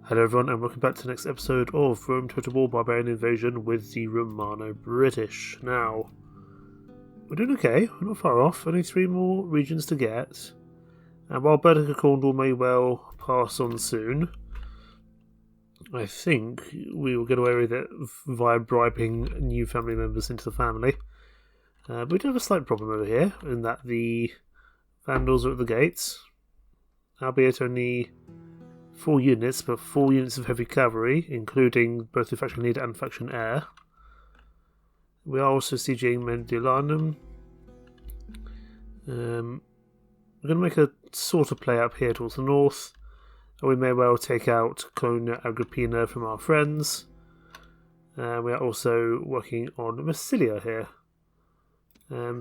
Hello everyone and welcome back to the next episode of Romano-British Barbarian Invasion with the Romano-British. Now, we're doing okay, we're not far off, only 3 more regions to get. And while Berdic Of Cornwall may well pass on soon, I think we will get away with it via bribing new family members into the family. But we do have a slight problem over here, in that the Vandals are at the gates, albeit only 4 units, but 4 units of heavy cavalry, including both the faction leader and faction heir. We are also sieging Mediolanum. We're going to make a sort of play up here towards the north, and we may well take out Colonia Agrippina from our friends. We are also working on Massilia here.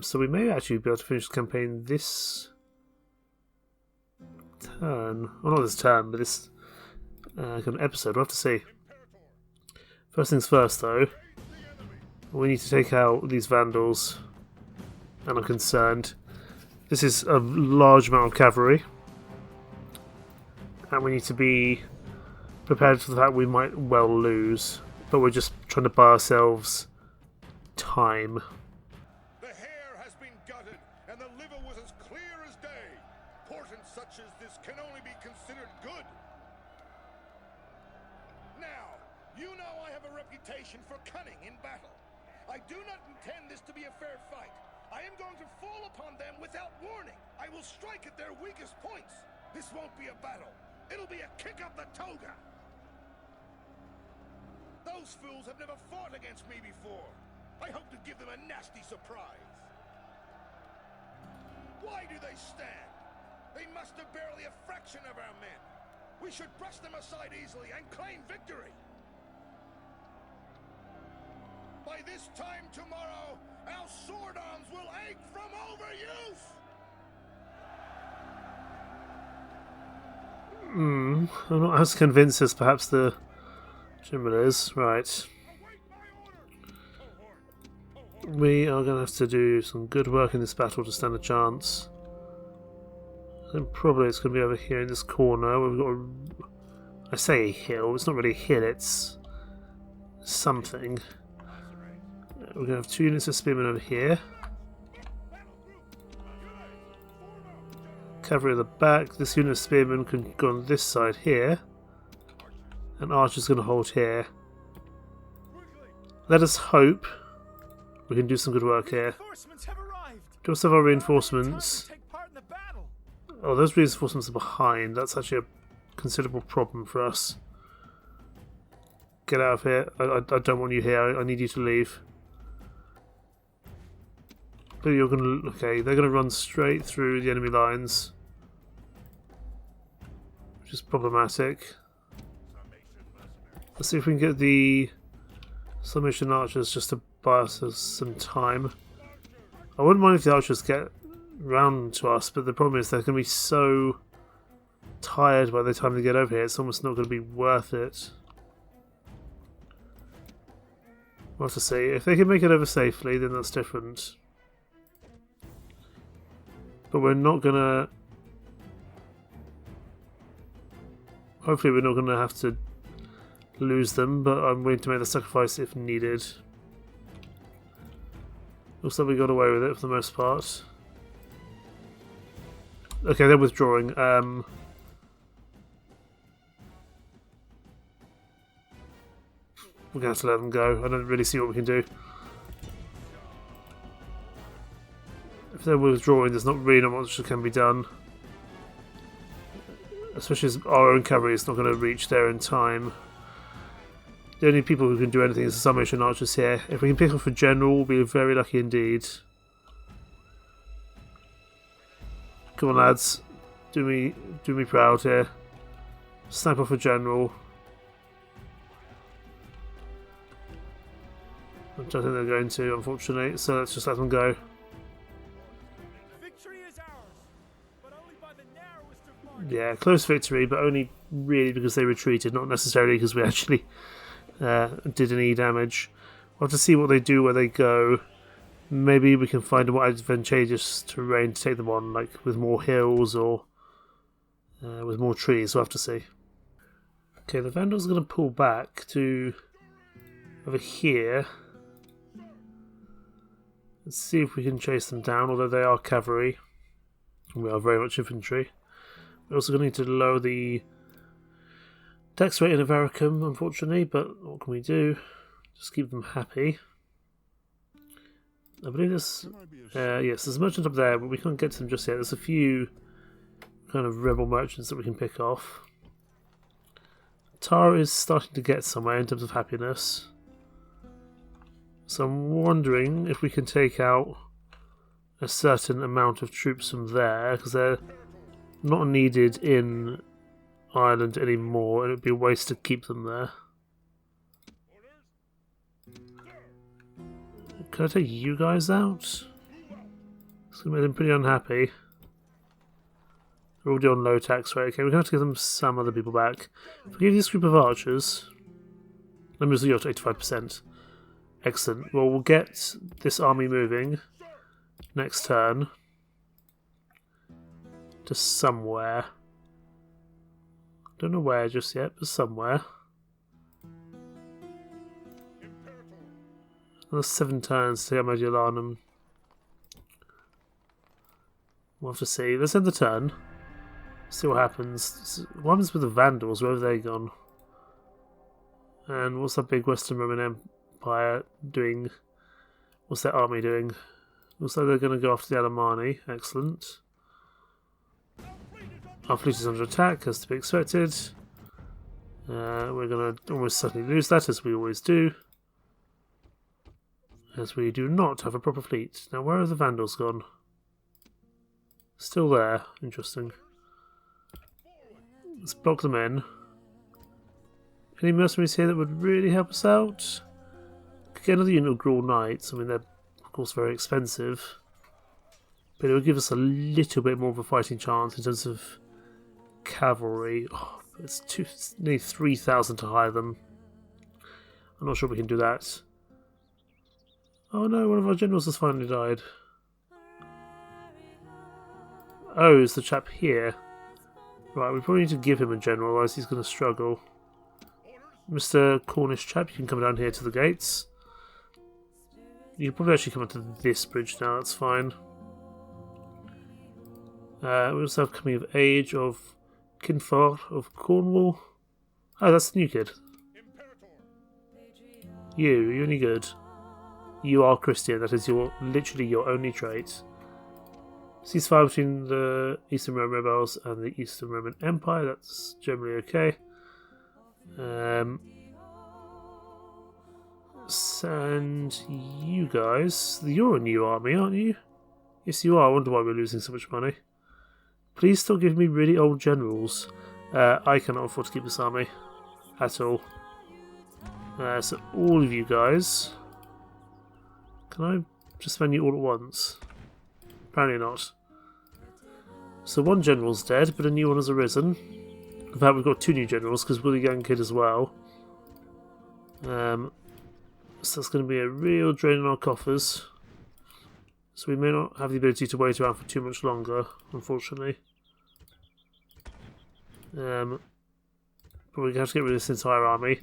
So we may actually be able to finish the campaign this turn. Well, not this turn, but this kind of episode. We'll have to see. First things first, though, we need to take out these Vandals, and I'm concerned. This is a large amount of cavalry, and we need to be prepared for the fact we might well lose, but we're just trying to buy ourselves time. The hair has been gutted, and the liver was as clear as day. Portent such as this can only be considered good. Now, you know I have a reputation for cunning in battle. I do not intend this to be a fair fight. I am going to fall upon them without warning. I will strike at their weakest points. This won't be a battle. It'll be a kick up the toga. Those fools have never fought against me before. I hope to give them a nasty surprise. Why do they stand? They muster barely a fraction of our men. We should brush them aside easily and claim victory. By this time tomorrow, our sword arms will ache from overuse! I'm not as convinced as perhaps the general is. Right. We are going to have to do some good work in this battle to stand a chance. I think probably it's going to be over here in this corner. We've got I say a hill, it's not really a hill, it's something. We're going to have 2 units of spearmen over here. Cavalry at the back. This unit of spearmen can go on this side here. And archers going to hold here. Let us hope we can do some good work here. Do also have our reinforcements. Oh, those reinforcements are behind. That's actually a considerable problem for us. Get out of here. I don't want you here. I need you to leave. But you're going to... Okay, they're going to run straight through the enemy lines, which is problematic. Let's see if we can get the Summation archers just to buy us some time. I wouldn't mind if the archers get round to us, but the problem is they're going to be so tired by the time they get over here, it's almost not going to be worth it. We'll have to see. If they can make it over safely, then that's different. But we're not going to... Hopefully we're not going to have to lose them, but I'm willing to make the sacrifice if needed. Looks like we got away with it for the most part. Okay, they're withdrawing. We're going to have to let them go. I don't really see what we can do. If they're withdrawing, there's not really much that can be done. Especially as our own cavalry is not going to reach there in time. The only people who can do anything is the Summation archers here. If we can pick off a general, we'll be very lucky indeed. Come on, lads. Do me proud here. Snipe off a general. Which I think they're going to, unfortunately. So let's just let them go. Yeah, close victory, but only really because they retreated, not necessarily because we actually did any damage. We'll have to see what they do where they go. Maybe we can find a more advantageous terrain to take them on, like with more hills or with more trees. We'll have to see. Okay, the Vandals are going to pull back to over here. Let's see if we can chase them down, although they are cavalry. We are very much infantry. We're also going to need to lower the tax rate in Avaricum, unfortunately, but what can we do? Just keep them happy. I believe there's... yes, there's a merchant up there, but we can't get to them just yet. There's a few kind of rebel merchants that we can pick off. Tara is starting to get somewhere in terms of happiness. So I'm wondering if we can take out a certain amount of troops from there, because they're not needed in Ireland anymore, and it would be a waste to keep them there. Can I take you guys out? It's going to make them pretty unhappy. They're already on low tax rate. Okay, we're going to have to give them some other people back. If we give this group of archers... Let me just go to 85%. Excellent. Well, we'll get this army moving next turn to somewhere. Don't know where just yet, but somewhere. Another 7 turns to get Mediolanum. We'll have to see. Let's end the turn. See what happens. What happens with the Vandals? Where have they gone? And what's that big Western Roman Empire doing? What's their army doing? Looks like they're going to go after the Alemanni. Excellent. Our fleet is under attack, as to be expected. We're going to almost certainly lose that, as we always do. As we do not have a proper fleet. Now, where have the Vandals gone? Still there. Interesting. Let's block them in. Any mercenaries here that would really help us out? Could get another unit of Grawl Knights. I mean, they're of course very expensive. But it would give us a little bit more of a fighting chance in terms of cavalry. Oh, it's nearly 3,000 to hire them. I'm not sure we can do that. Oh no, one of our generals has finally died. Oh, it's the chap here. Right, we probably need to give him a general, otherwise he's going to struggle. Mr. Cornish chap, you can come down here to the gates. You can probably actually come onto this bridge now, that's fine. We also have coming of age of Kinfar of Cornwall. Oh, that's the new kid. You any good? You are Christian, that is literally your only trait. Ceasefire between the Eastern Roman rebels and the Eastern Roman Empire, that's generally okay. And you guys, you're a new army, aren't you? Yes, you are. I wonder why we're losing so much money. Please stop giving me really old generals. I cannot afford to keep this army at all. So all of you guys, can I just spend you all at once? Apparently not. So one general's dead, but a new one has arisen. In fact, we've got 2 new generals because we're the young kid as well. So that's going to be a real drain on our coffers. So we may not have the ability to wait around for too much longer, unfortunately. But we're going to have to get rid of this entire army.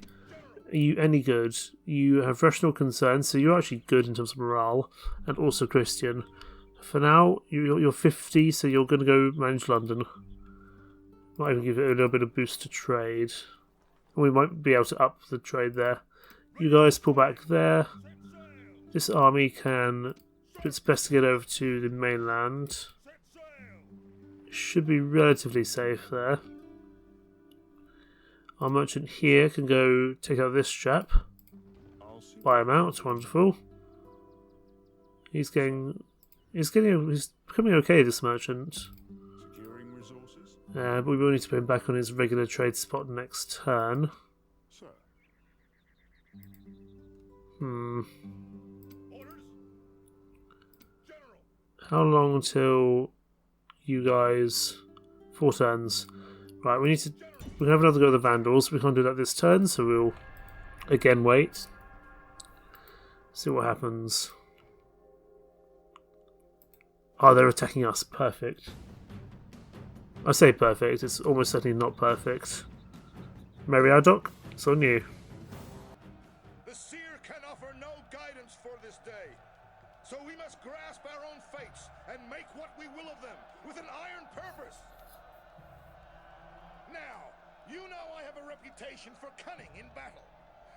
Are you any good? You have rational concerns, so you're actually good in terms of morale, and also Christian. For now, you're 50, so you're going to go manage London. Might even give it a little bit of boost to trade. We might be able to up the trade there. You guys pull back there. This army can... It's best to get over to the mainland. Should be relatively safe there. Our merchant here can go take out this chap. Buy him out. Wonderful. He's becoming okay, this merchant. But we will need to put him back on his regular trade spot next turn. How long until you guys... 4 turns. Right, we can have another go at the Vandals. We can't do that this turn, so we'll again wait. See what happens. Oh, they're attacking us. Perfect. I say perfect, it's almost certainly not perfect. Meriadoc, it's on you. The seer can offer no guidance for this day. So we must grasp our own fates and make what we will of them with an iron purpose. Now, you know I have a reputation for cunning in battle.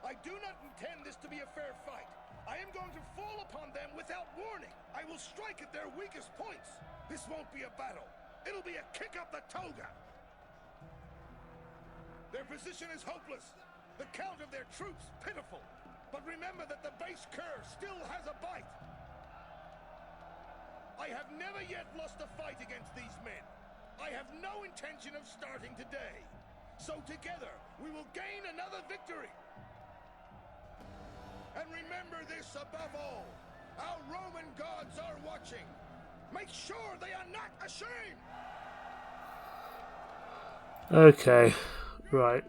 I do not intend this to be a fair fight. I am going to fall upon them without warning. I will strike at their weakest points. This won't be a battle. It'll be a kick up the toga. Their position is hopeless. The count of their troops pitiful. But remember that the base cur still has a bite. I have never yet lost a fight against these men. I have no intention of starting today. So together, we will gain another victory. And remember this above all. Our Roman gods are watching. Make sure they are not ashamed. Okay, right.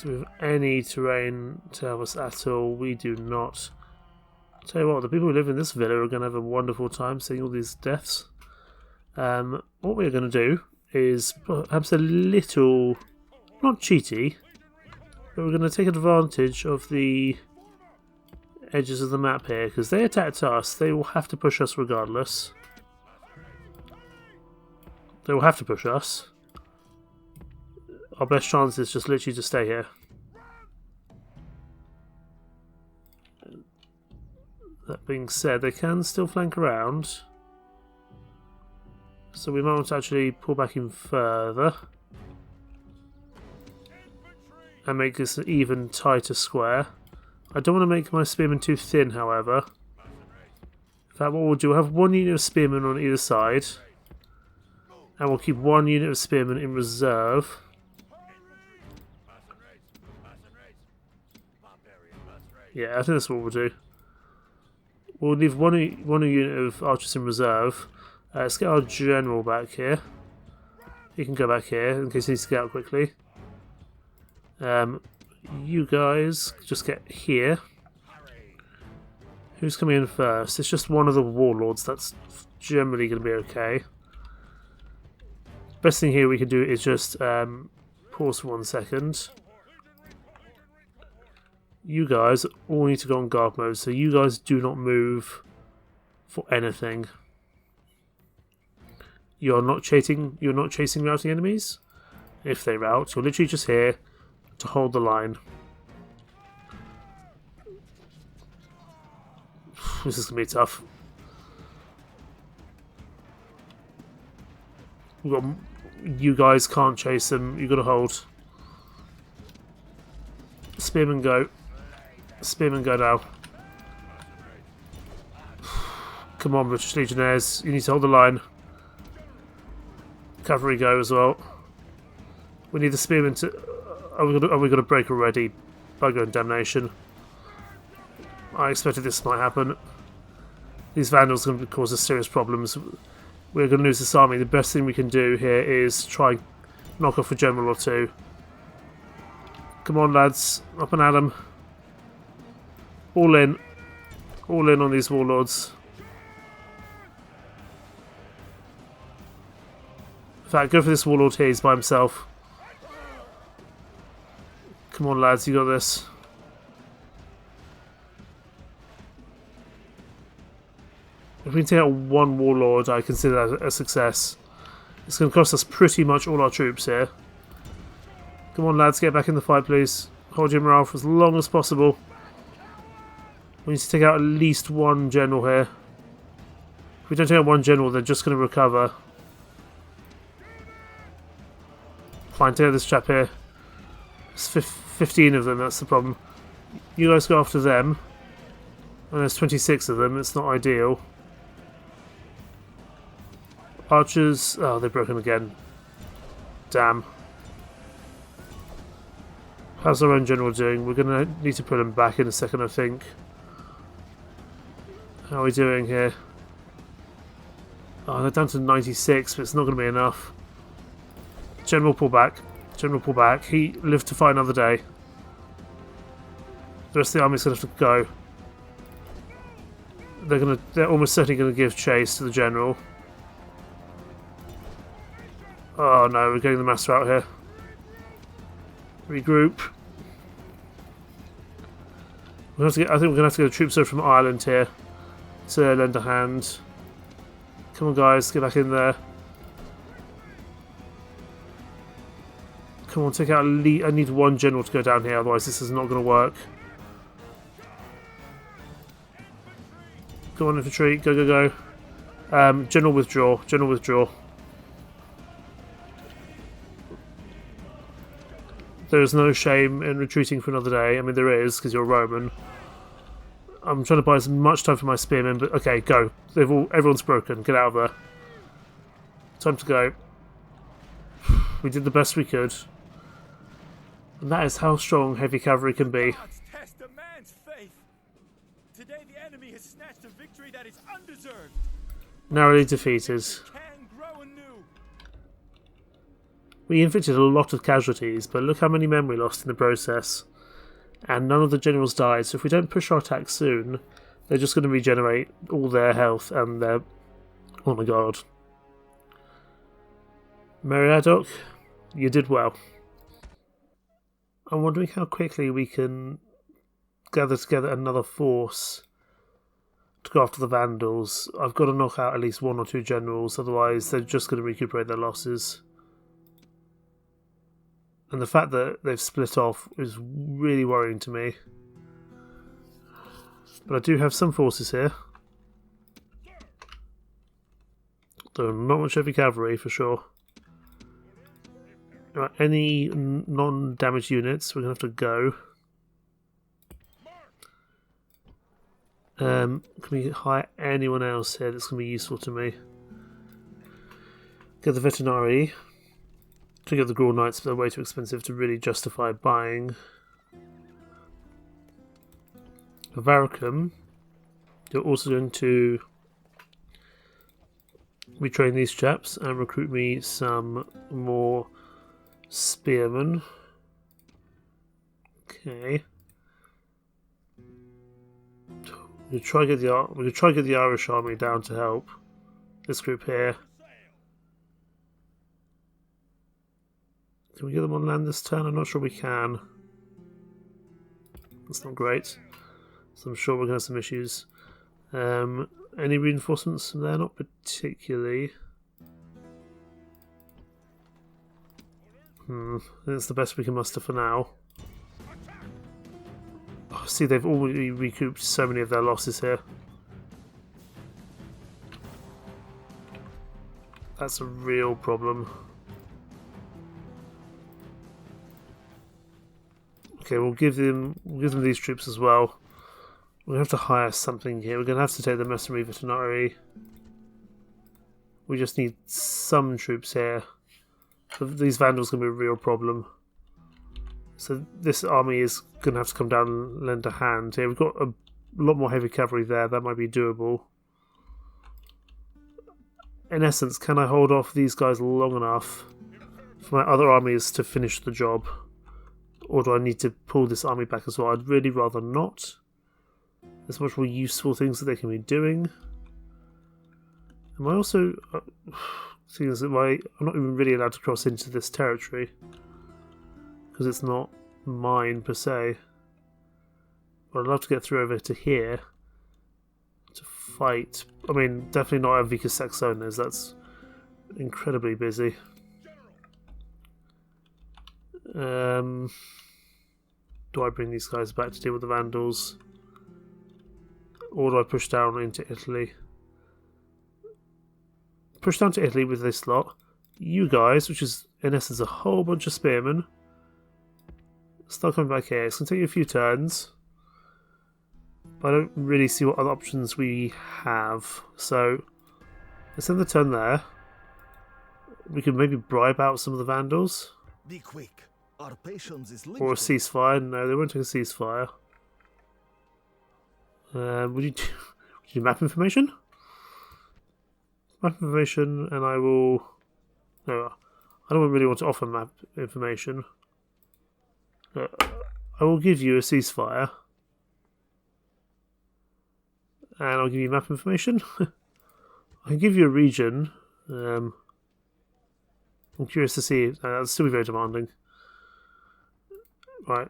Do we have any terrain to help us at all? We do not. Tell you what, the people who live in this villa are going to have a wonderful time seeing all these deaths. What we're going to do is perhaps a little, not cheaty, but we're going to take advantage of the edges of the map here, because they attacked us. They will have to push us regardless. They will have to push us. Our best chance is just literally to stay here. That being said, they can still flank around. So we might want to actually pull back in further. And make this an even tighter square. I don't want to make my spearmen too thin, however. In fact, what we'll do, we'll have one unit of spearmen on either side. And we'll keep one unit of spearmen in reserve. Yeah, I think that's what we'll do. We'll leave one unit of archers in reserve. Let's get our general back here. He can go back here in case he needs to get out quickly. You guys just get here. Who's coming in first? It's just one of the warlords. That's generally going to be okay. Best thing here we can do is just pause for 1 second. You guys all need to go on guard mode, so you guys do not move for anything. You're not chasing routing enemies. If they rout, you're literally just here to hold the line. This is gonna be tough. You guys can't chase them. You gotta hold. Spearmen go. Spearmen go now. Come on, British Legionnaires. You need to hold the line. Cavalry go as well. We need the spearmen to... Are we going to break already? Bugger and damnation. I expected this might happen. These Vandals are going to cause us serious problems. We're going to lose this army. The best thing we can do here is try and knock off a general or two. Come on, lads. Up and at 'em. All in. All in on these warlords. In fact, go for this warlord here. He's by himself. Come on, lads. You got this. If we can take out one warlord, I consider that a success. It's going to cost us pretty much all our troops here. Come on, lads. Get back in the fight, please. Hold your morale for as long as possible. We need to take out at least one general here. If we don't take out one general, they're just going to recover. Fine, take out this chap here. There's 15 of them, that's the problem. You guys go after them. And there's 26 of them, it's not ideal. Archers... Oh, they're broken again. Damn. How's our own general doing? We're going to need to put him back in a second, I think. How are we doing here? Oh, they're down to 96, but it's not going to be enough. General pull back. General pull back. He lived to fight another day. The rest of the army's going to have to go. They're almost certainly going to give chase to the general. Oh no, we're getting the master out here. Regroup. I think we're going to have to get troops over from Ireland here to lend a hand. Come on, guys, get back in there. Come on, take out a lead. I need one general to go down here, otherwise this is not going to work. Come on, infantry, go, go, go. General withdraw, general withdraw. There is no shame in retreating for another day. I mean, there is, because you're Roman. I'm trying to buy as much time for my spearmen, but okay, go. Everyone's broken. Get out of there. Time to go. We did the best we could. And that is how strong heavy cavalry can be. Test a man's faith. Today the enemy has snatched a victory that is undeserved. Narrowly defeated. Can grow anew. We inflicted a lot of casualties, but look how many men we lost in the process. And none of the generals died, so if we don't push our attack soon, they're just going to regenerate all their health and their... Oh my god. Meriadoc, you did well. I'm wondering how quickly we can gather together another force to go after the Vandals. I've got to knock out at least 1 or 2 generals, otherwise they're just going to recuperate their losses. And the fact that they've split off is really worrying to me. But I do have some forces here. Though not much heavy cavalry for sure. Right, any non-damaged units, we're going to have to go. Can we hire anyone else here that's going to be useful to me? Get the Vetinari. To get the Grawl Knights, but they're way too expensive to really justify buying. Avaricum. You're also going to retrain these chaps and recruit me some more spearmen. Okay. We could try to get the Irish army down to help this group here. Can we get them on land this turn? I'm not sure we can. That's not great. So I'm sure we're going to have some issues. Any reinforcements from there? Not particularly. I think that's the best we can muster for now. Oh, see, they've already recouped so many of their losses here. That's a real problem. Okay, we'll give them these troops as well. We're going to have to hire something here. We're going to have to take the mercenary vetinary. We just need some troops here. These Vandals are going to be a real problem. So this army is going to have to come down and lend a hand here. We've got a lot more heavy cavalry there. That might be doable. In essence, can I hold off these guys long enough for my other armies to finish the job? Or do I need to pull this army back as well? I'd really rather not. There's much more useful things that they can be doing. Am I also... things that I'm not even really allowed to cross into this territory. Because it's not mine per se. But I'd love to get through over to here. To fight. I mean, definitely not Vicus Saxonas. That's incredibly busy. Do I bring these guys back to deal with the Vandals? Or do I push down into Italy? Push down to Italy with this lot. You guys, which is in essence a whole bunch of spearmen, start coming back here. It's going to take you a few turns. But I don't really see what other options we have. So, let's end the turn there. We could maybe bribe out some of the Vandals. Be quick. Our patience is Or a ceasefire. No, they won't take a ceasefire. Would you do map information? Map information, and I will... No, I don't really want to offer map information. I will give you a ceasefire. And I'll give you map information. I can give you a region. I'm curious to see. That'll still be very demanding. Right,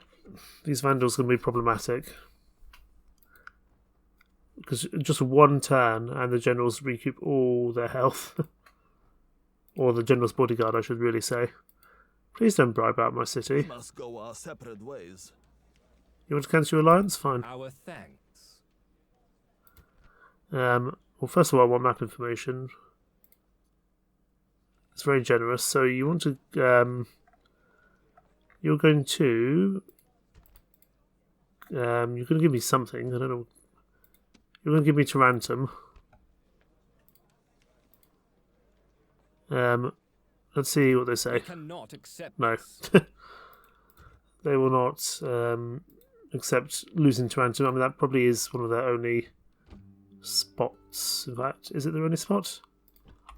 these Vandals are going to be problematic. Because just one turn and the generals recoup all their health. Or the general's bodyguard, I should really say. Please don't bribe out my city. Must go our separate ways. You want to cancel your alliance? Fine. Our thanks. Well, first of all, I want map information. It's very generous. So you want to... you're going to... you're going to give me something. I don't know. You're going to give me Tarantum. Let's see what they say. We cannot accept No. this. They will not accept losing Tarantum. I mean, that probably is one of their only spots. In fact, is it their only spot?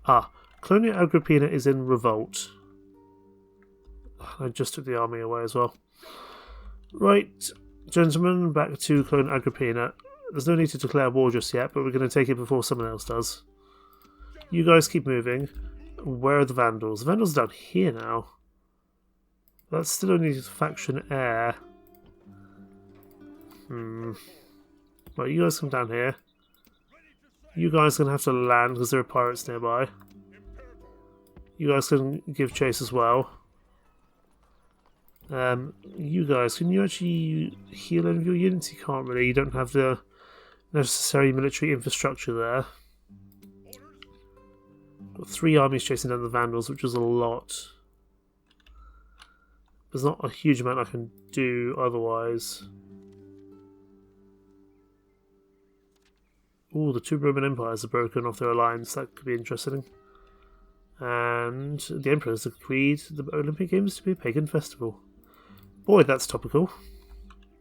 Ah, Colonia Agrippina is in revolt. I just took the army away as well. Right, gentlemen, back to Colonia Agrippina. There's no need to declare war just yet, but we're going to take it before someone else does. You guys keep moving. Where are the Vandals? The Vandals are down here now. That's still only faction heir. Right, you guys come down here. You guys are going to have to land because there are pirates nearby. You guys can give chase as well. You guys, can you actually heal any of your units? You can't really. You don't have the necessary military infrastructure there. Got 3 armies chasing down the Vandals, which is a lot. There's not a huge amount I can do otherwise. Ooh, the 2 Roman empires are broken off their alliance. That could be interesting. And the Emperor has decreed the Olympic Games to be a pagan festival. Boy, that's topical,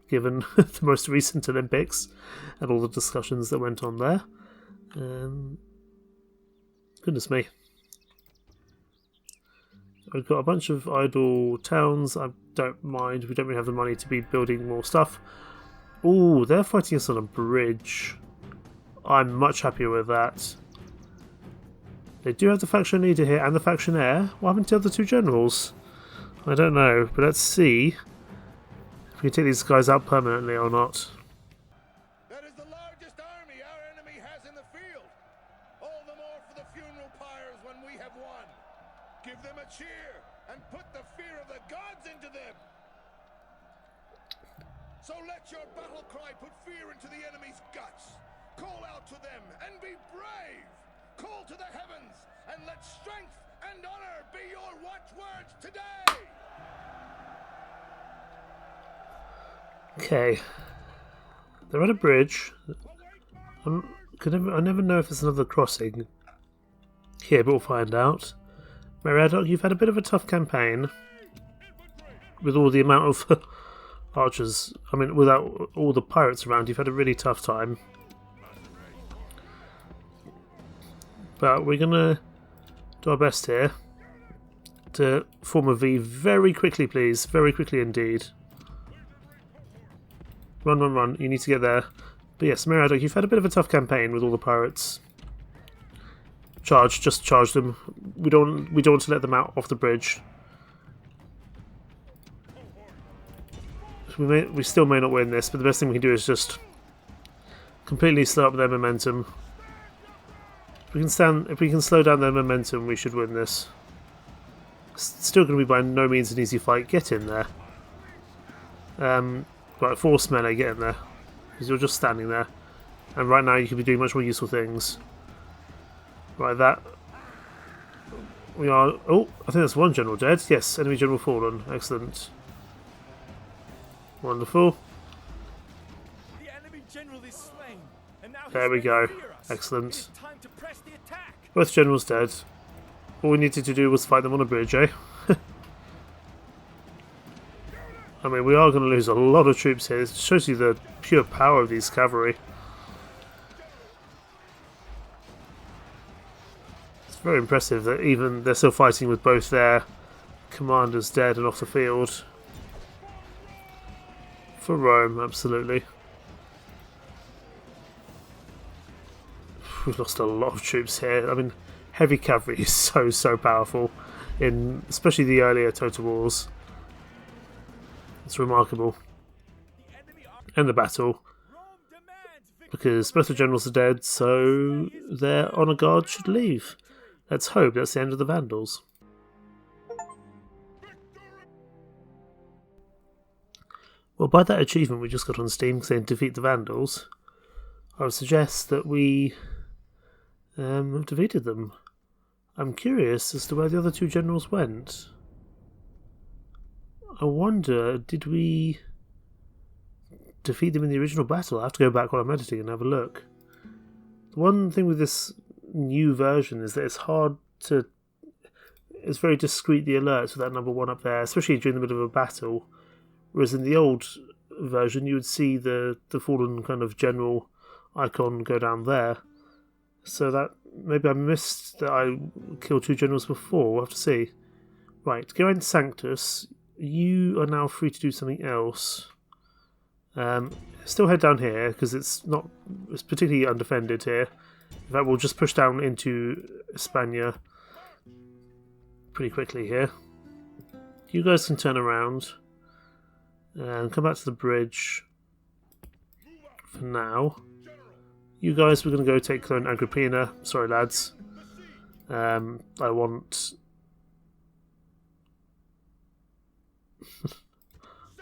given the most recent Olympics and all the discussions that went on there. Goodness me. We've got a bunch of idle towns. I don't mind. We don't really have the money to be building more stuff. Ooh, they're fighting us on a bridge. I'm much happier with that. They do have the faction leader here and the faction heir. What happened to the other 2 generals? I don't know, but let's see if we can take these guys out permanently or not. That is the largest army our enemy has in the field. All the more for the funeral pyres when we have won. Give them a cheer and put the fear of the gods into them. So let your battle cry put fear into the enemy's guts. Call out to them and be brave. Call to the heavens and let strength and honor be your watchwords today. Okay. They're at a bridge. I never know if there's another crossing here, but we'll find out. Meriadoc, you've had a bit of a tough campaign with all the amount of archers. I mean, without all the pirates around, you've had a really tough time. But we're going to do our best here to form a V very quickly, please. Very quickly indeed. Run, run, run. You need to get there. But yes, Meriadoc, you've had a bit of a tough campaign with all the pirates. Charge, just charge them. We don't want to let them out off the bridge. We still may not win this, but the best thing we can do is just completely slow up their momentum. If we can slow down their momentum, we should win this. It's still going to be by no means an easy fight. Get in there. Right, force melee, get in there. Because you're just standing there. And right now you could be doing much more useful things. Right, that... We are... Oh, I think that's 1 general dead. Yes, enemy general fallen. Excellent. Wonderful. The enemy general is slain, and now There we go. fear us. Excellent. It is time to press the attack. Both generals dead. All we needed to do was fight them on a bridge, eh? I mean, we are going to lose a lot of troops here. It shows you the pure power of these cavalry. It's very impressive that even they're still fighting with both their commanders dead and off the field. For Rome, absolutely. We've lost a lot of troops here. I mean, heavy cavalry is so powerful in especially the earlier Total Wars. It's remarkable. End the battle. Because both the generals are dead, so their honour guard should leave. Let's hope that's the end of the Vandals. Well, by that achievement we just got on Steam saying defeat the Vandals, I would suggest that we have defeated them. I'm curious as to where the other two generals went. I wonder, did we defeat them in the original battle? I have to go back while I'm editing and have a look. The one thing with this new version is that it's hard to... It's very discreet, the alerts with that number 1 up there, especially during the middle of a battle. Whereas in the old version you would see the fallen kind of general icon go down there. So that... Maybe I missed that I killed 2 generals before, we'll have to see. Right, Geraint Sanctus, you are now free to do something else. Still head down here because it's particularly undefended here. In fact, we'll just push down into Hispania pretty quickly here. You guys can turn around and come back to the bridge for now. You guys, we're going to go take Clone Agrippina. Sorry, lads. I want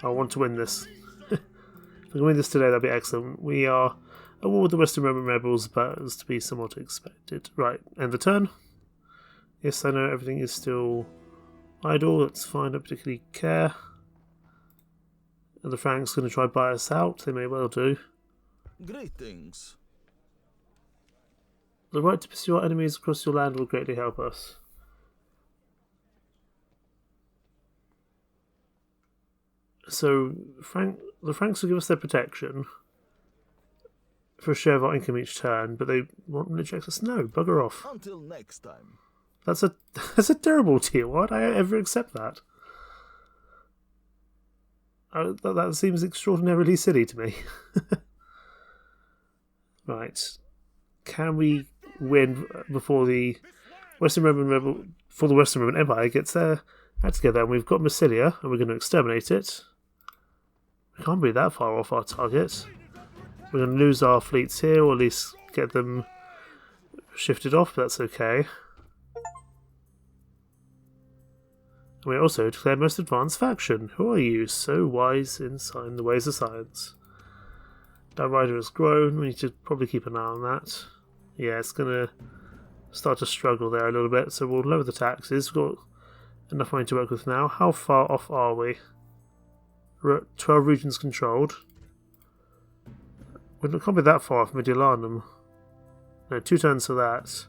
to win this. If we can win this today, that'd be excellent. We are at war with the Western Roman rebels, but it's to be somewhat expected. Right, end the turn. Yes, I know everything is still idle. That's fine, I don't particularly care. And the Franks going to try buy us out. They may well do. Greetings. The right to pursue our enemies across your land will greatly help us. So, the Franks will give us their protection for a share of our income each turn, but they want military access. No, bugger off. Until next time. That's a terrible deal. Why would I ever accept that? That seems extraordinarily silly to me. Right. Can we win before the Western Roman Empire gets their act together? And we've got Massilia, and we're going to exterminate it. We can't be that far off our target. We're going to lose our fleets here, or at least get them shifted off, but that's okay. And we also declare most advanced faction. Who are you? So wise in the ways of science. That rider has grown. We need to probably keep an eye on that. Yeah, it's going to start to struggle there a little bit, so we'll lower the taxes. We've got enough money to work with now. How far off are we? We're at 12 regions controlled. We can't be that far off Mediolanum. No, 2 turns for that.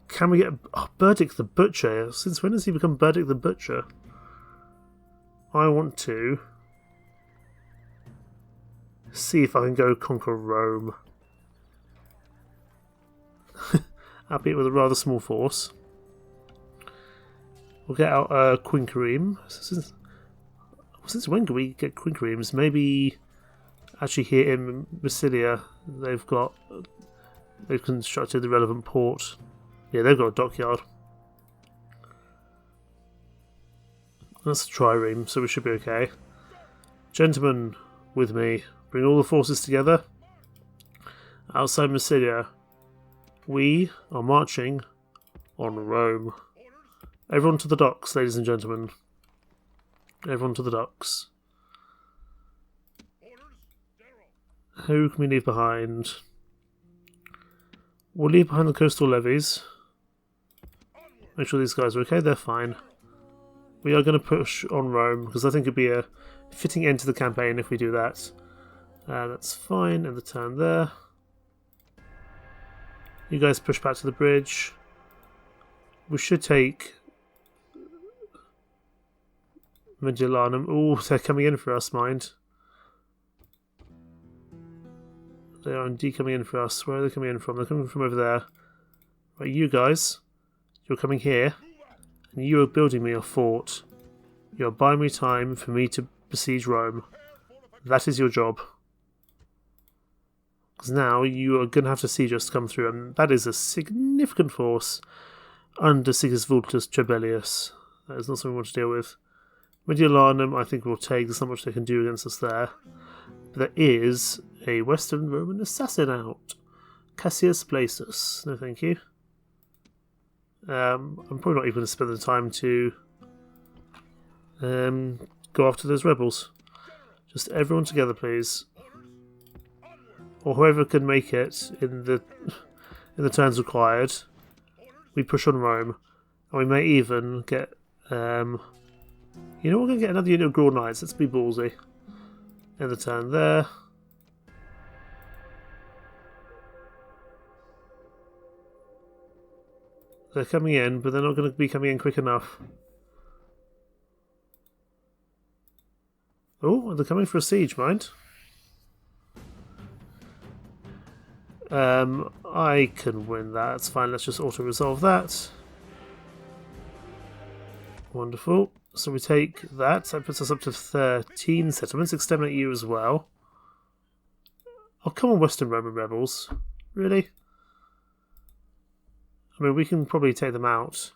Can we get... Oh, Berdic the Butcher. Since when has he become Berdic the Butcher? I want to see if I can go conquer Rome. I'll beat it with a rather small force. We'll get out Quinquereme. Since when can we get Quinqueremes? Maybe actually here in Massilia they've constructed the relevant port. Yeah, they've got a dockyard. That's a trireme, so we should be okay. Gentlemen, with me. Bring all the forces together. Outside Massilia, we are marching on Rome. Everyone to the docks, ladies and gentlemen. Everyone to the docks. Who can we leave behind? We'll leave behind the coastal levies. Make sure these guys are okay, they're fine. We are going to push on Rome, because I think it'd be a fitting end to the campaign if we do that. That's fine, and the turn there. You guys push back to the bridge. We should take Mediolanum. Oh, they're coming in for us, mind. They are indeed coming in for us. Where are they coming in from? They're coming from over there. Right, you guys. You're coming here. And you are building me a fort. You're buying me time for me to besiege Rome. That is your job. Because now you are going to have to siege us to come through. And that is a significant force under Sigisvultus Trebellius. That is not something we want to deal with. Mediolanum I think we'll take. There's not much they can do against us there. But there is a Western Roman assassin out. Cassius Blasus. No thank you. I'm probably not even going to spend the time to go after those rebels. Just everyone together, please. Or whoever can make it in the turns required. We push on Rome. And we may even get... you know, we're going to get another unit of Grawl Knights. Let's be ballsy. In the turn there. They're coming in, but they're not going to be coming in quick enough. Oh, they're coming for a siege, mind. I can win that. It's fine. Let's just auto-resolve that. Wonderful. So we take that. That puts us up to 13 settlements. Exterminate you as well. Oh, come on, Western Roman rebels. Really? I mean, we can probably take them out.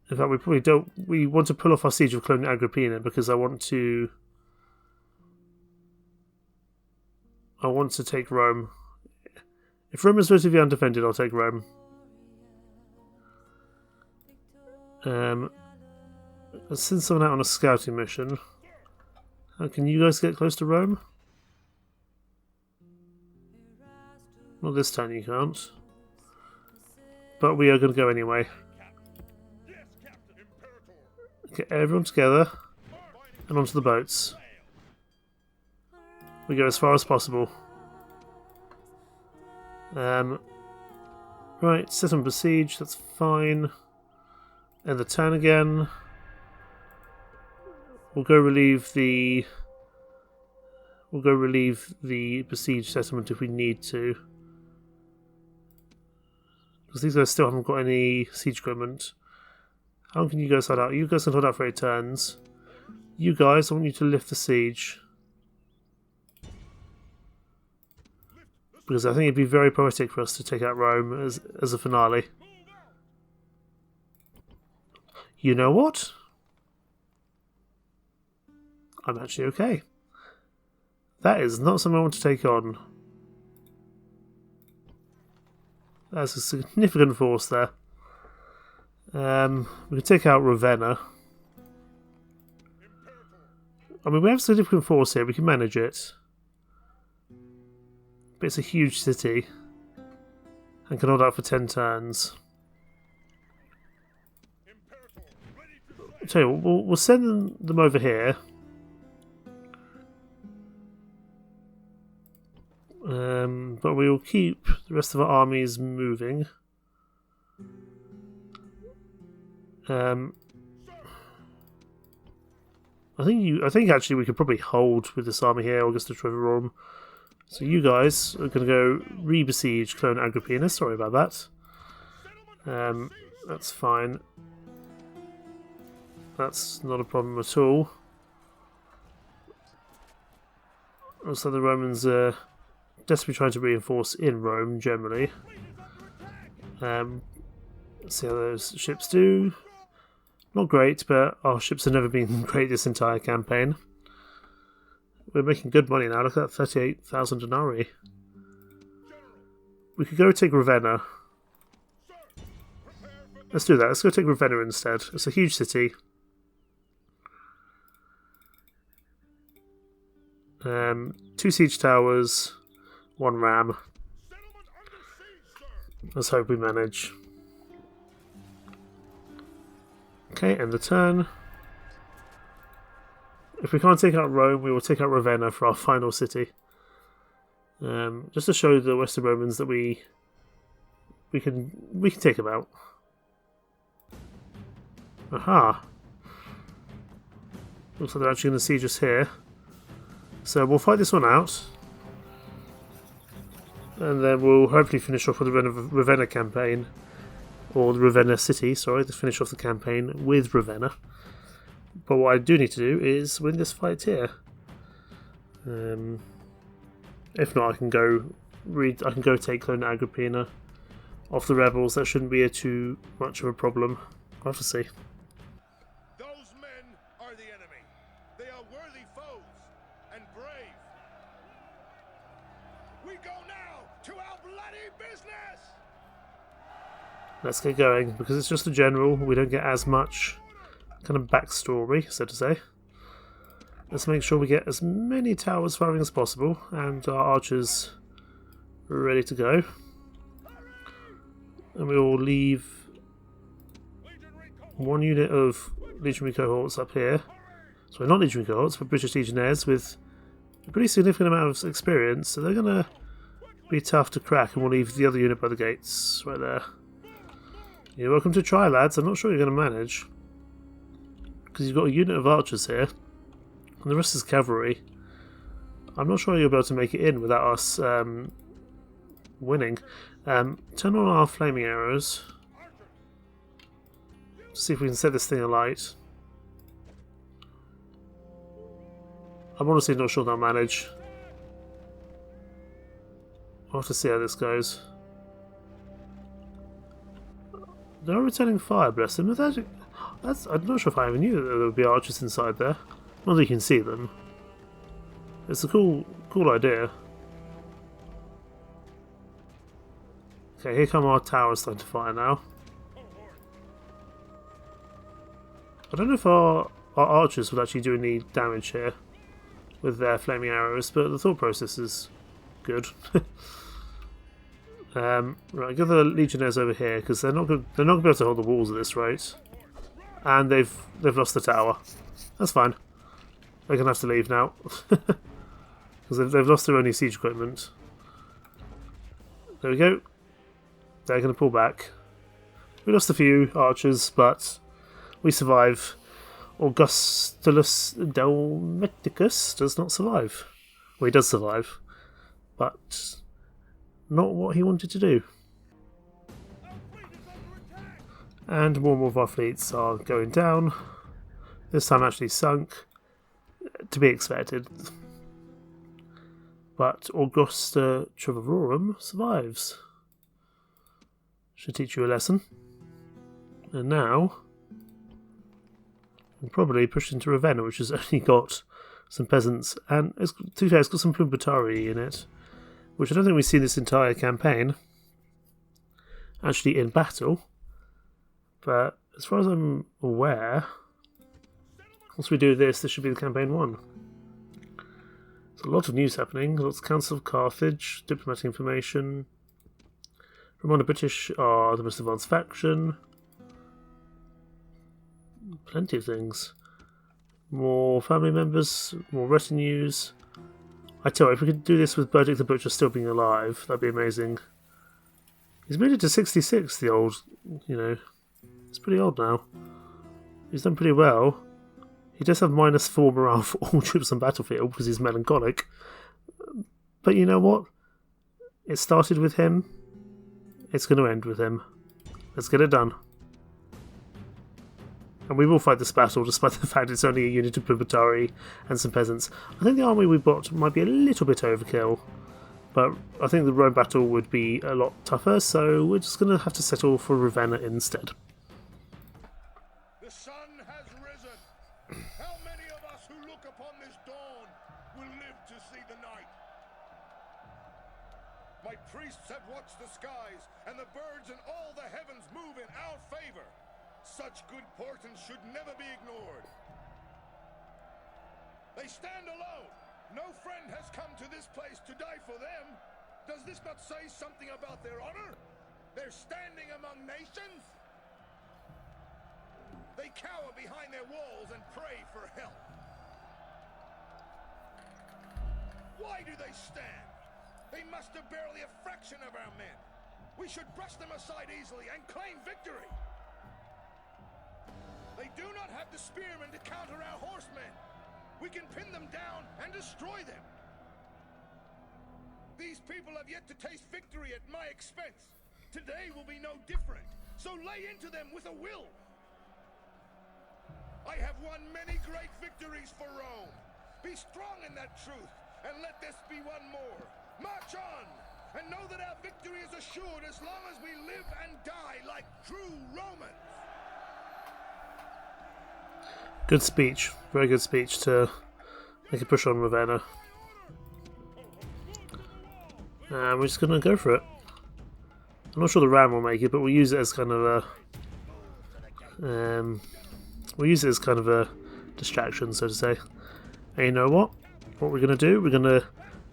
In fact, we probably don't. We want to pull off our siege of Clone Agrippina because I want to take Rome. If Rome is relatively undefended, I'll take Rome. Let's send someone out on a scouting mission. Can you guys get close to Rome? Not this time, you can't. But we are going to go anyway. Get everyone together and onto the boats. We go as far as possible. Right, settlement besiege, that's fine. End the turn again. We'll go relieve the besieged settlement if we need to. Because these guys still haven't got any siege equipment. How long can you guys hold out? You guys can hold out for 8 turns. You guys, I want you to lift the siege. Because I think it'd be very poetic for us to take out Rome as a finale. You know what? I'm actually okay. That is not something I want to take on. That's a significant force there. We can take out Ravenna. I mean, we have a significant force here. We can manage it. But it's a huge city. And can hold out for 10 turns. I'll tell you what, we'll send them over here. But we will keep the rest of our armies moving. I think actually we could probably hold with this army here, Augustus Trevorum. So you guys are going to go re-besiege Clone Agrippina. Sorry about that. That's fine. That's not a problem at all. Also, the Romans are desperately trying to reinforce in Rome generally. Let's see how those ships do. Not great, but our ships have never been great this entire campaign. We're making good money now. Look at that, 38,000 denarii. We could go take Ravenna. Let's do that. Let's go take Ravenna instead. It's a huge city. 2 siege towers, 1 ram. Let's hope we manage. Okay, end the turn. If we can't take out Rome, we will take out Ravenna for our final city. Just to show the Western Romans that we can take them out. Aha! Looks like they're actually going to siege us here. So we'll fight this one out. And then we'll hopefully finish off with the Ravenna campaign. Or the Ravenna city, sorry, to finish off the campaign with Ravenna. But what I do need to do is win this fight here. If not, I can go take Clone Agrippina off the rebels. That shouldn't be too much of a problem. I'll have to see. Those men They are worthy foes and brave. We go now to our bloody business! Let's get going, because it's just a general. We don't get as much kind of backstory, so to say. Let's make sure we get as many towers firing as possible, and our archers ready to go. And we will leave one unit of legionary cohorts up here. Sorry, not legionary cohorts, but British legionnaires with a pretty significant amount of experience, so they're going to be tough to crack, and we'll leave the other unit by the gates, right there. You're welcome to try, lads. I'm not sure you're going to manage, because you've got a unit of archers here, and the rest is cavalry. I'm not sure you'll be able to make it in without us winning. Turn on our flaming arrows. See if we can set this thing alight. I'm honestly not sure they'll manage. I'll have to see how this goes. They're returning fire, bless them. I'm not sure if I even knew that there would be archers inside there. Not that you can see them. It's a cool idea. Okay, here come our towers starting to fire now. I don't know if our archers would actually do any damage here with their flaming arrows, but the thought process is good. Right, get the legionnaires over here, because they're not going to be able to hold the walls at this rate, and they've lost the tower. That's fine. They're going to have to leave now because they've lost their only siege equipment. There we go. They're going to pull back. We lost a few archers, but we survive. Augustulus Delmeticus does not survive. Well, he does survive, but not what he wanted to do. And more and more of our fleets are going down. This time actually sunk. To be expected. But Augusta Trevorum survives. Should teach you a lesson. And now we'll probably push into Ravenna, which has only got some peasants, and to be fair, it's got some Plumbotari in it, which I don't think we've seen this entire campaign actually in battle. But as far as I'm aware, once we do this should be the campaign 1. There's a lot of news happening. Lots of Council of Carthage, diplomatic information. Romano-British are the most advanced faction. Plenty of things. More family members, more retinues. I tell you, if we could do this with Berdic the Butcher still being alive, that'd be amazing. He's made it to 66, the old, he's pretty old now. He's done pretty well. He does have -4 morale for all troops on battlefield because he's melancholic. But you know what? It started with him. It's going to end with him. Let's get it done. And we will fight this battle despite the fact it's only a unit of Plumbotari and some peasants. I think the army we bought might be a little bit overkill. But I think the Rome battle would be a lot tougher, so we're just going to have to settle for Ravenna instead. The sun has risen. How many of us who look upon this dawn will live to see the night? My priests have watched the skies, and the birds in all the heavens move in our favor. Such good portents should never be ignored. They stand alone. No friend has come to this place to die for them. Does this not say something about their honor? They're standing among nations. They cower behind their walls and pray for help. Why do they stand? They muster barely a fraction of our men. We should brush them aside easily and claim victory. They do not have the spearmen to counter our horsemen. We can pin them down and destroy them. These people have yet to taste victory at my expense. Today will be no different, so lay into them with a will. I have won many great victories for Rome. Be strong in that truth, and let this be one more. March on, and know that our victory is assured as long as we live and die like true Romans. Good speech. Very good speech to make a push on Ravenna. And we're just going to go for it. I'm not sure the ram will make it, but we'll use it as kind of a... we'll use it as kind of a distraction, so to say. And you know what? What we're going to do, we're going to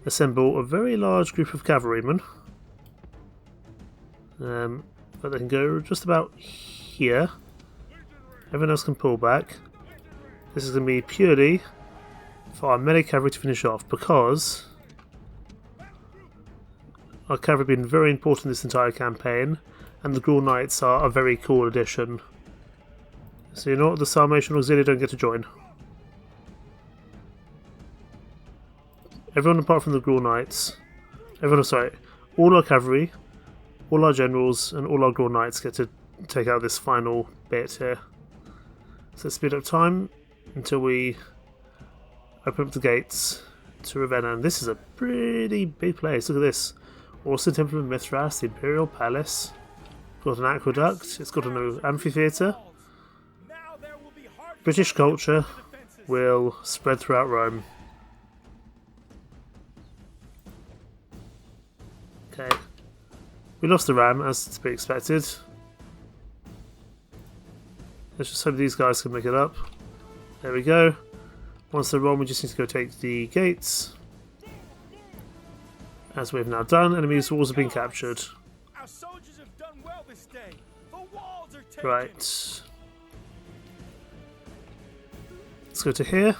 assemble a very large group of cavalrymen. But they can go just about here. Everyone else can pull back. This is going to be purely for our melee cavalry to finish off, because our cavalry have been very important this entire campaign, and the Grawl Knights are a very cool addition. So you know what? The Sarmatian Auxiliary don't get to join. Everyone apart from the Grawl Knights, all our cavalry, all our generals, and all our Grawl Knights get to take out this final bit here. So let's speed up time until we open up the gates to Ravenna. And this is a pretty big place. Look at this. Austin Temple of Mithras, the Imperial Palace. Got an aqueduct. It's got an amphitheatre. British culture will spread throughout Rome. Okay. We lost the ram, as to be expected. Let's just hope these guys can make it up. There we go. Once they're on, we just need to go take the gates. As we've now done, enemy's walls have been captured. Our soldiers have done well this day. The walls are taken. Right. Let's go to here.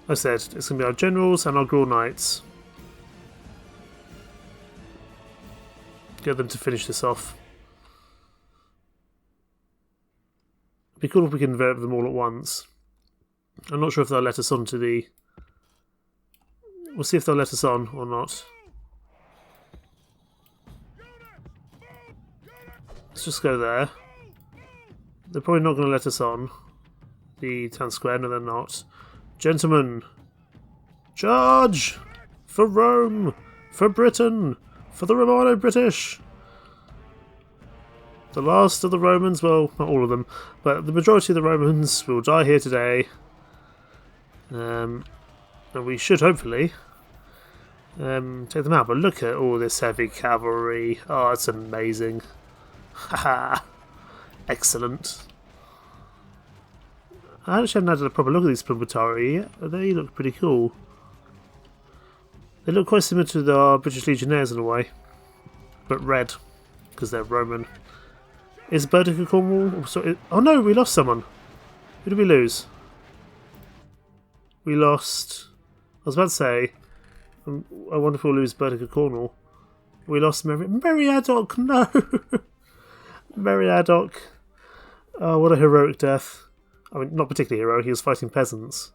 Like I said, it's going to be our generals and our Grawl Knights. Get them to finish this off. It'd be cool if we can develop them all at once. I'm not sure if they'll let us on to the... We'll see if they'll let us on or not. Let's just go there. They're probably not going to let us on the town square. No, they're not. Gentlemen, charge! For Rome! For Britain! For the Romano-British! The last of the Romans, well, not all of them, but the majority of the Romans will die here today. And we should hopefully take them out. But look at all this heavy cavalry. Oh, it's amazing. Haha. Excellent. I actually haven't had a proper look at these Pumbutari yet, but they look pretty cool. They look quite similar to the British Legionnaires in a way, but red, because they're Roman. Is Berdic Of Cornwall... Oh no, we lost someone. Who did we lose? We lost... I was about to say, I wonder if we'll lose Berdic Of Cornwall. We lost Meriadoc, no! Meriadoc. Oh, what a heroic death. I mean, not particularly heroic, he was fighting peasants.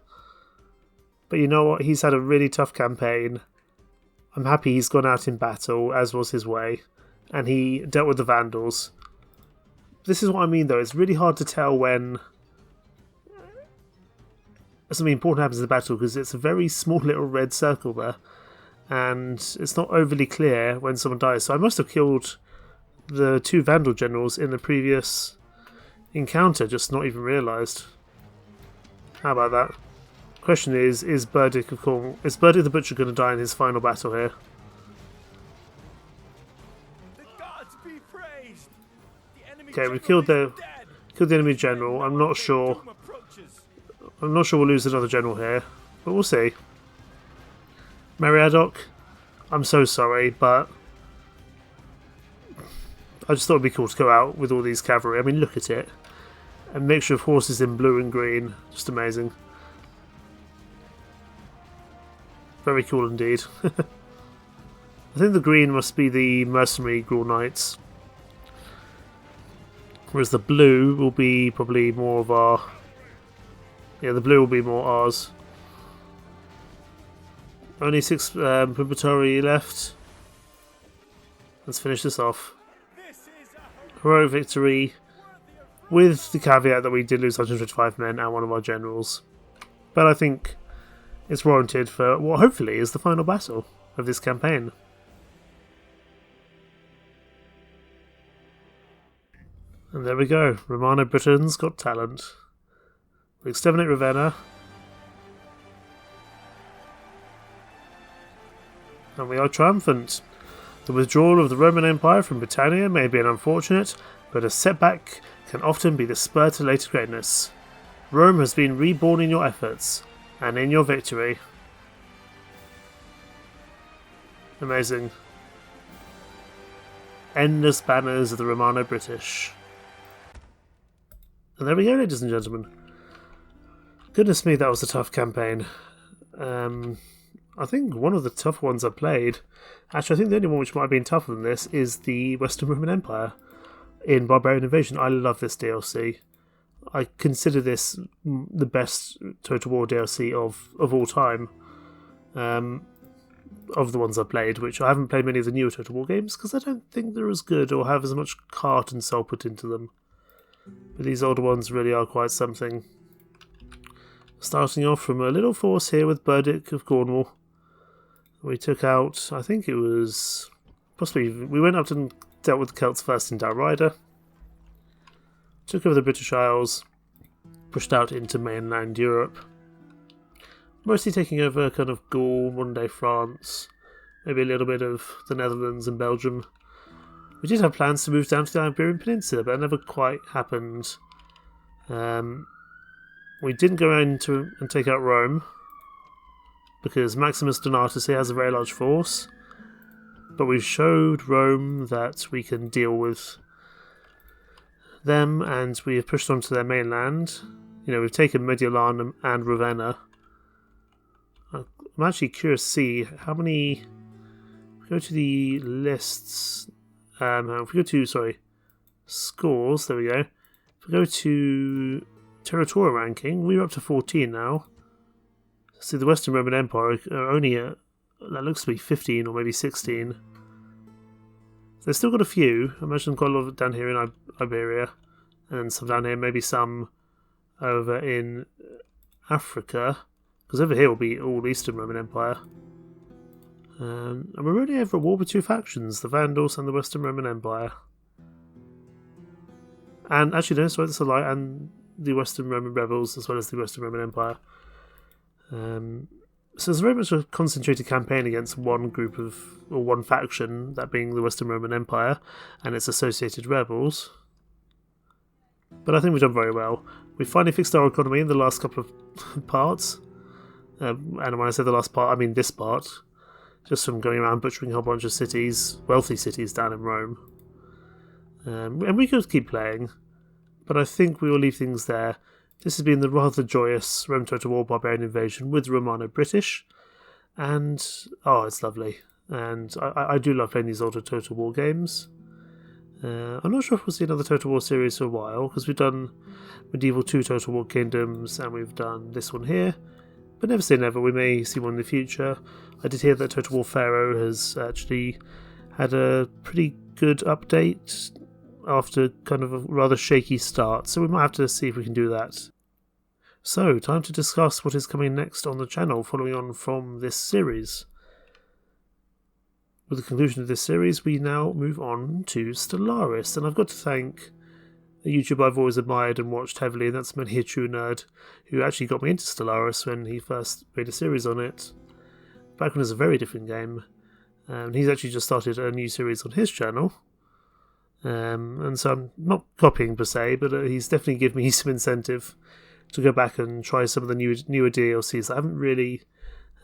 But you know what, he's had a really tough campaign. I'm happy he's gone out in battle, as was his way. And he dealt with the Vandals. This is what I mean though, it's really hard to tell when something important happens in the battle, because it's a very small little red circle there. And it's not overly clear when someone dies. So I must have killed the two Vandal generals in the previous encounter, just not even realised. How about that? Question is Berdic of Cornwall, is Berdic the Butcher going to die in his final battle here? The gods be praised. The enemy Okay, we killed the enemy general. I'm not sure we'll lose another general here, but we'll see. Meriadoc, I'm so sorry, but I just thought it'd be cool to go out with all these cavalry. I mean, look at it. A mixture of horses in blue and green. Just amazing. Very cool indeed. I think the green must be the mercenary Grawl Knights. Whereas the blue will be probably more of our... Yeah, the blue will be more ours. Only 6 Pumbutari left. Let's finish this off. Heroic victory, with the caveat that we did lose 125 men and one of our generals. But I think it's warranted for what hopefully is the final battle of this campaign. And there we go, Romano-Britains got talent. We exterminate Ravenna. And we are triumphant. The withdrawal of the Roman Empire from Britannia may be unfortunate, but a setback can often be the spur to later greatness. Rome has been reborn in your efforts, and in your victory. Amazing. Endless banners of the Romano-British. And there we go, ladies and gentlemen. Goodness me, that was a tough campaign. I think one of the tough ones I played, actually I think the only one which might have been tougher than this, is the Western Roman Empire in Barbarian Invasion. I love this DLC. I consider this the best Total War DLC of all time. Of the ones I've played, which I haven't played many of the newer Total War games because I don't think they're as good or have as much heart and soul put into them. But these older ones really are quite something. Starting off from a little force here with Berdic of Cornwall. We took out, I think it was, possibly, we went up and dealt with the Celts first in Dalriada. Took over the British Isles, pushed out into mainland Europe. Mostly taking over kind of Gaul, modern-day France, maybe a little bit of the Netherlands and Belgium. We did have plans to move down to the Iberian Peninsula, but that never quite happened. We didn't go into and take out Rome, because Maximus Donatus here has a very large force, but we showed Rome that we can deal with them, and we have pushed on to their mainland. You know, we've taken Mediolanum and Ravenna. I'm actually curious to see how many. If we go to the lists. If we go to, scores, there we go. If we go to territorial ranking, we're up to 14 now. See, the Western Roman Empire are only at, that looks to be 15 or maybe 16. They've still got a few. I imagine quite a lot of it down here in Iberia, and some down here, maybe some over in Africa, because over here will be all Eastern Roman Empire. And we're only ever at war with two factions, the Vandals and the Western Roman Empire. And actually, no, sorry, that's a lie, and the Western Roman rebels as well as the Western Roman Empire. So it's very much a concentrated campaign against one group of, or one faction, that being the Western Roman Empire and its associated rebels. But I think we've done very well. We finally fixed our economy in the last couple of parts. And when I say the last part, I mean this part. Just from going around butchering a whole bunch of cities, wealthy cities down in Rome. And we could keep playing, but I think we will leave things there. This has been the rather joyous Rome Total War Barbarian Invasion with Romano-British, and it's lovely. And I do love playing these older Total War games. I'm not sure if we'll see another Total War series for a while, because we've done Medieval 2 Total War Kingdoms, and we've done this one here. But never say never, we may see one in the future. I did hear that Total War Pharaoh has actually had a pretty good update after kind of a rather shaky start, so we might have to see if we can do that. So, time to discuss what is coming next on the channel following on from this series. With the conclusion of this series, we now move on to Stellaris, and I've got to thank a YouTuber I've always admired and watched heavily, and that's Many a True Nerd, who actually got me into Stellaris when he first made a series on it. Back when it was a very different game, and he's actually just started a new series on his channel. And so I'm not copying per se, but he's definitely given me some incentive to go back and try some of the newer DLCs that I haven't really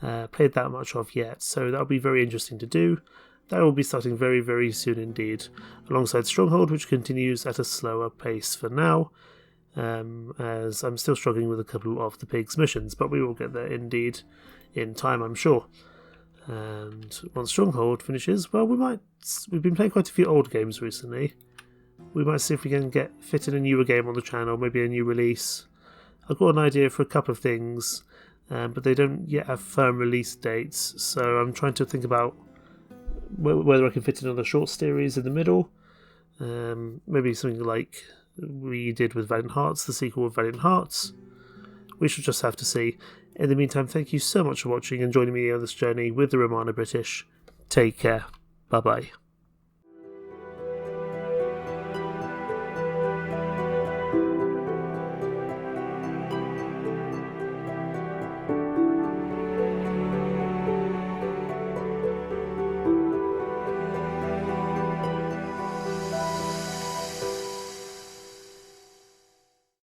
played that much of yet. So that'll be very interesting to do. That will be starting very, very soon indeed, alongside Stronghold, which continues at a slower pace for now, as I'm still struggling with a couple of the pigs missions, but we will get there indeed in time, I'm sure. And once Stronghold finishes, well, we've been playing quite a few old games recently. We might see if we can fit in a newer game on the channel, maybe a new release. I've got an idea for a couple of things, but they don't yet have firm release dates, so I'm trying to think about whether I can fit in another short series in the middle. Maybe something like we did with Valiant Hearts, the sequel of Valiant Hearts. We shall just have to see. In the meantime, thank you so much for watching and joining me on this journey with the Romano-British. Take care. Bye-bye.